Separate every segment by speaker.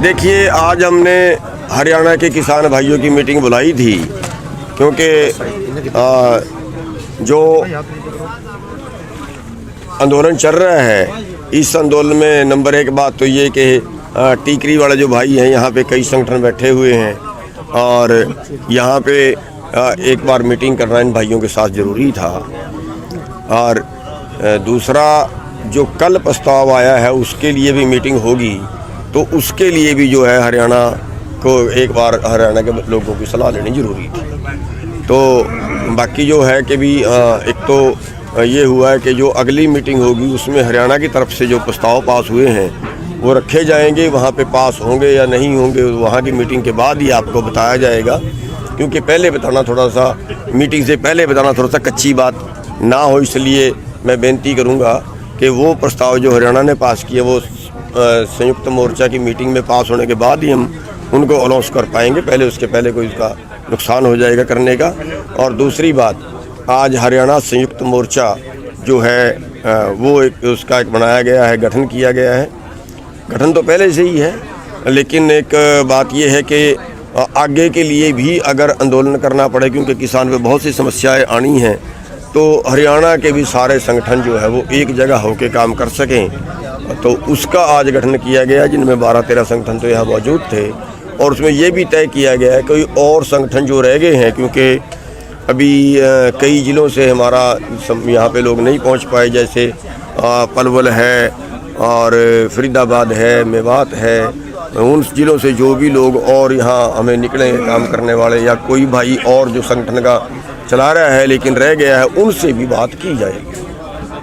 Speaker 1: देखिए, आज हमने हरियाणा के किसान भाइयों की मीटिंग बुलाई थी क्योंकि जो आंदोलन चल रहा है, इस आंदोलन में नंबर एक बात तो ये कि टीकरी वाले जो भाई हैं यहाँ पे कई संगठन बैठे हुए हैं और यहाँ पे एक बार मीटिंग करना इन भाइयों के साथ ज़रूरी था। और दूसरा, जो कल प्रस्ताव आया है उसके लिए भी मीटिंग होगी, तो उसके लिए भी जो है हरियाणा को एक बार हरियाणा के लोगों की सलाह लेनी ज़रूरी थी। तो बाकी जो है कि भी एक तो ये हुआ है कि जो अगली मीटिंग होगी उसमें हरियाणा की तरफ से जो प्रस्ताव पास हुए हैं वो रखे जाएंगे। वहाँ पे पास होंगे या नहीं होंगे वहाँ की मीटिंग के बाद ही आपको बताया जाएगा, क्योंकि पहले बताना थोड़ा सा, मीटिंग से पहले बताना थोड़ा सा कच्ची बात ना हो। इसलिए मैं बेनती करूँगा कि वो प्रस्ताव जो हरियाणा ने पास किए वो संयुक्त मोर्चा की मीटिंग में पास होने के बाद ही हम उनको अनाउंस कर पाएंगे। पहले उसके पहले कोई इसका नुकसान हो जाएगा करने का। और दूसरी बात, आज हरियाणा संयुक्त मोर्चा जो है वो एक उसका एक बनाया गया है, गठन किया गया है। गठन तो पहले से ही है, लेकिन एक बात ये है कि आगे के लिए भी अगर आंदोलन करना पड़े, क्योंकि किसान पे बहुत सी समस्याएं आनी हैं, तो हरियाणा के भी सारे संगठन जो है वो एक जगह होकर काम कर सकें, तो उसका आज गठन किया गया, जिनमें 12-13 संगठन तो यहाँ मौजूद थे। और उसमें ये भी तय किया गया है कोई और संगठन जो रह गए हैं, क्योंकि अभी कई ज़िलों से हमारा यहाँ पे लोग नहीं पहुँच पाए, जैसे पलवल है और फरीदाबाद है, मेवात है, उन ज़िलों से जो भी लोग और यहाँ हमें निकले काम करने वाले, या कोई भाई और जो संगठन का चला रहा है लेकिन रह गया है, उनसे भी बात की जाएगी।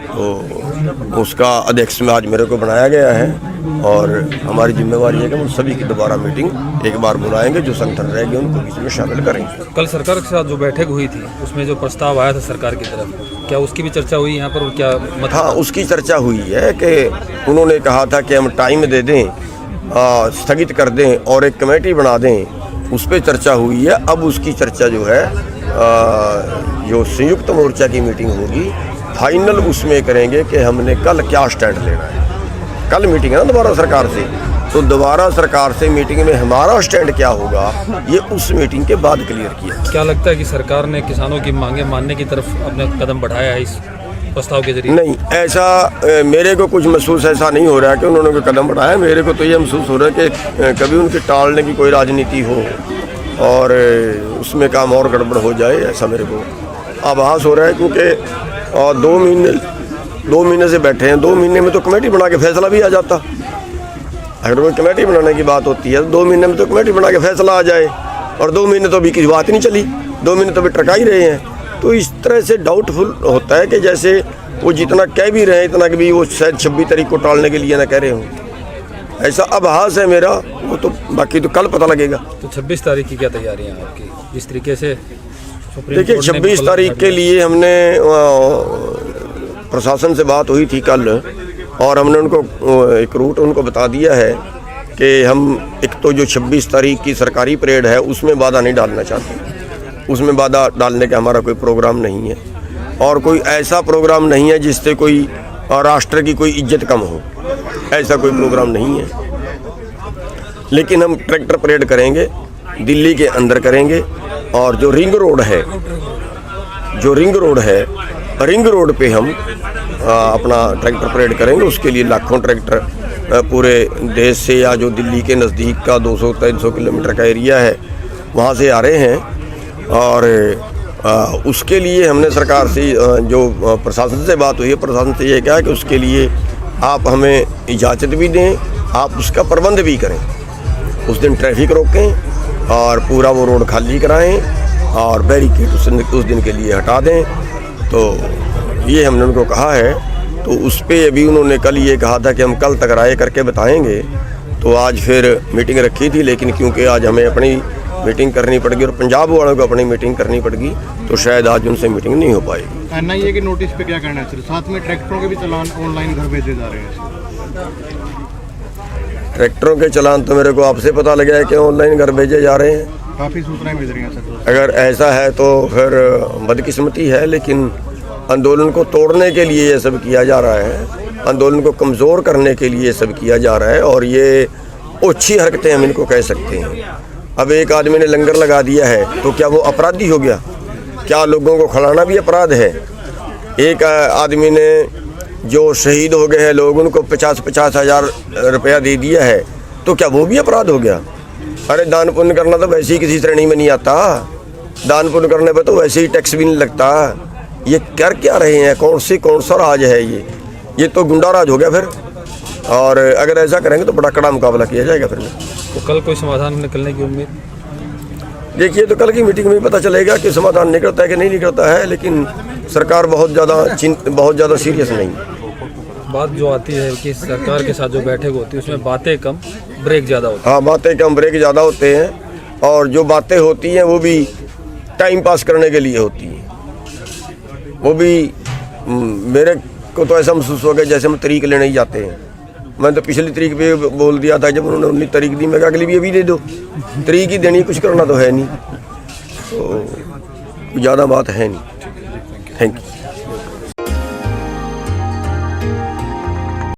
Speaker 1: तो उसका अध्यक्ष में आज मेरे को बनाया गया है और हमारी जिम्मेवारी है कि हम सभी की दोबारा मीटिंग एक बार बुलाएंगे, जो संगठन रह गए उनको इसमें शामिल करेंगे।
Speaker 2: कल सरकार के साथ जो बैठक हुई थी उसमें जो प्रस्ताव आया था सरकार की तरफ, क्या उसकी भी चर्चा हुई यहाँ पर? क्या मतलब?
Speaker 1: हाँ, उसकी चर्चा हुई है कि उन्होंने कहा था कि हम टाइम दे दें, स्थगित कर दें और एक कमेटी बना दें, उस पर चर्चा हुई है। अब उसकी चर्चा जो है जो संयुक्त मोर्चा की मीटिंग होगी, फाइनल उसमें करेंगे कि हमने कल क्या स्टैंड लेना है। कल मीटिंग है ना दोबारा सरकार से, तो दोबारा सरकार से मीटिंग में हमारा स्टैंड क्या होगा ये उस मीटिंग के बाद क्लियर किया।
Speaker 2: क्या लगता है कि सरकार ने किसानों की मांगे मानने की तरफ अपने कदम बढ़ाया है इस प्रस्ताव के जरिए?
Speaker 1: नहीं, ऐसा मेरे को कुछ महसूस ऐसा नहीं हो रहा है कि उन्होंने कोई कदम बढ़ाया। मेरे को तो ये महसूस हो रहा है कि कभी उनके टालने की कोई राजनीति हो और उसमें काम और गड़बड़ हो जाए, ऐसा मेरे को आभास हो रहा है। क्योंकि 2 महीने से बैठे हैं, 2 महीने में तो कमेटी बना के फैसला भी आ जाता। अगर कोई कमेटी बनाने की बात होती है तो 2 महीने में तो कमेटी बना के फैसला आ जाए, और 2 महीने तो अभी किसी बात ही नहीं चली, 2 महीने तो अभी ट्रका ही रहे हैं। तो इस तरह से डाउटफुल होता है कि जैसे वो जितना कह भी रहे हैं इतना कि भी वो शायद 26 तारीख को टालने के लिए ना कह रहे हों, ऐसा आभास है मेरा। वो तो बाकी तो कल पता लगेगा।
Speaker 2: तो 26 तारीख की क्या तैयारियां हैं आपकी? जिस तरीके से
Speaker 1: देखिए, 26 तारीख के लिए हमने प्रशासन से बात हुई थी कल, और हमने उनको एक रूट उनको बता दिया है कि हम एक तो जो 26 तारीख की सरकारी परेड है उसमें बाधा नहीं डालना चाहते। उसमें बाधा डालने का हमारा कोई प्रोग्राम नहीं है, और कोई ऐसा प्रोग्राम नहीं है जिससे कोई राष्ट्र की कोई इज्जत कम हो, ऐसा कोई प्रोग्राम नहीं है। लेकिन हम ट्रैक्टर परेड करेंगे, दिल्ली के अंदर करेंगे, और जो रिंग रोड है रिंग रोड पे हम अपना ट्रैक्टर परेड करेंगे। उसके लिए लाखों ट्रैक्टर पूरे देश से, या जो दिल्ली के नज़दीक का 200-300 किलोमीटर का एरिया है वहाँ से आ रहे हैं। और उसके लिए हमने सरकार से जो प्रशासन से बात हुई है, प्रशासन से ये कहा कि उसके लिए आप हमें इजाज़त भी दें, आप उसका प्रबंध भी करें। उस दिन ट्रैफिक रोकें और पूरा वो रोड खाली कराएं और बैरिकेड उस दिन के लिए हटा दें। तो ये हमने उनको कहा है। तो उस पर अभी उन्होंने कल ये कहा था कि हम कल तक राय करके बताएंगे। तो आज फिर मीटिंग रखी थी, लेकिन क्योंकि आज हमें अपनी मीटिंग करनी पड़ेगी और पंजाब वालों को अपनी मीटिंग करनी पड़ेगी, तो शायद आज उनसे मीटिंग नहीं हो पाएगी।
Speaker 3: NIA के नोटिस पे क्या कहना है? साथ में ट्रैक्टरों के भी चालान ऑनलाइन घर भेजे जा रहे हैं।
Speaker 1: ट्रैक्टरों के चालान तो मेरे को आपसे पता लगा है कि ऑनलाइन घर भेजे जा रहे हैं।
Speaker 3: काफ़ी सूचनाएं मिल रही हैं सर।
Speaker 1: अगर ऐसा है तो फिर बदकिस्मती है, लेकिन आंदोलन को तोड़ने के लिए ये सब किया जा रहा है, आंदोलन को कमज़ोर करने के लिए ये सब किया जा रहा है। और ये ओछी हरकतें हम इनको कह सकते हैं। अब एक आदमी ने लंगर लगा दिया है तो क्या वो अपराधी हो गया? क्या लोगों को खिलाना भी अपराध है? एक आदमी ने जो शहीद हो गए हैं लोग, उनको 50-50 हज़ार रुपया दे दिया है तो क्या वो भी अपराध हो गया? अरे दान पुण्य करना तो वैसे ही किसी श्रेणी में नहीं आता। दान पुण्य करने पर तो वैसे ही टैक्स भी नहीं लगता। ये कर क्या रहे हैं? कौन सा राज है ये तो गुंडा राज हो गया फिर। और अगर ऐसा करेंगे तो बड़ा कड़ा मुकाबला किया जाएगा फिर।
Speaker 2: तो कल कोई समाधान निकलने की उम्मीद?
Speaker 1: देखिए, तो कल की मीटिंग में पता चलेगा कि समाधान निकलता है कि नहीं निकलता है, लेकिन सरकार बहुत ज़्यादा सीरियस नहीं है।
Speaker 2: बात जो आती है कि सरकार के साथ जो बैठक होती है उसमें बातें कम ब्रेक ज़्यादा होती है।
Speaker 1: हाँ, बातें कम ब्रेक ज़्यादा होते हैं, और जो बातें होती हैं वो भी टाइम पास करने के लिए होती हैं। वो भी मेरे को तो ऐसा महसूस हो गया जैसे हम तरीक लेने ही जाते हैं। मैंने तो पिछली तरीक पे बोल दिया था, जब उन्होंने 19 तारीख दी, मैं कहा अगली भी अभी दे दो। तरीक ही देनी, कुछ करना तो है नहीं, तो ज़्यादा बात है नहीं। Thank you.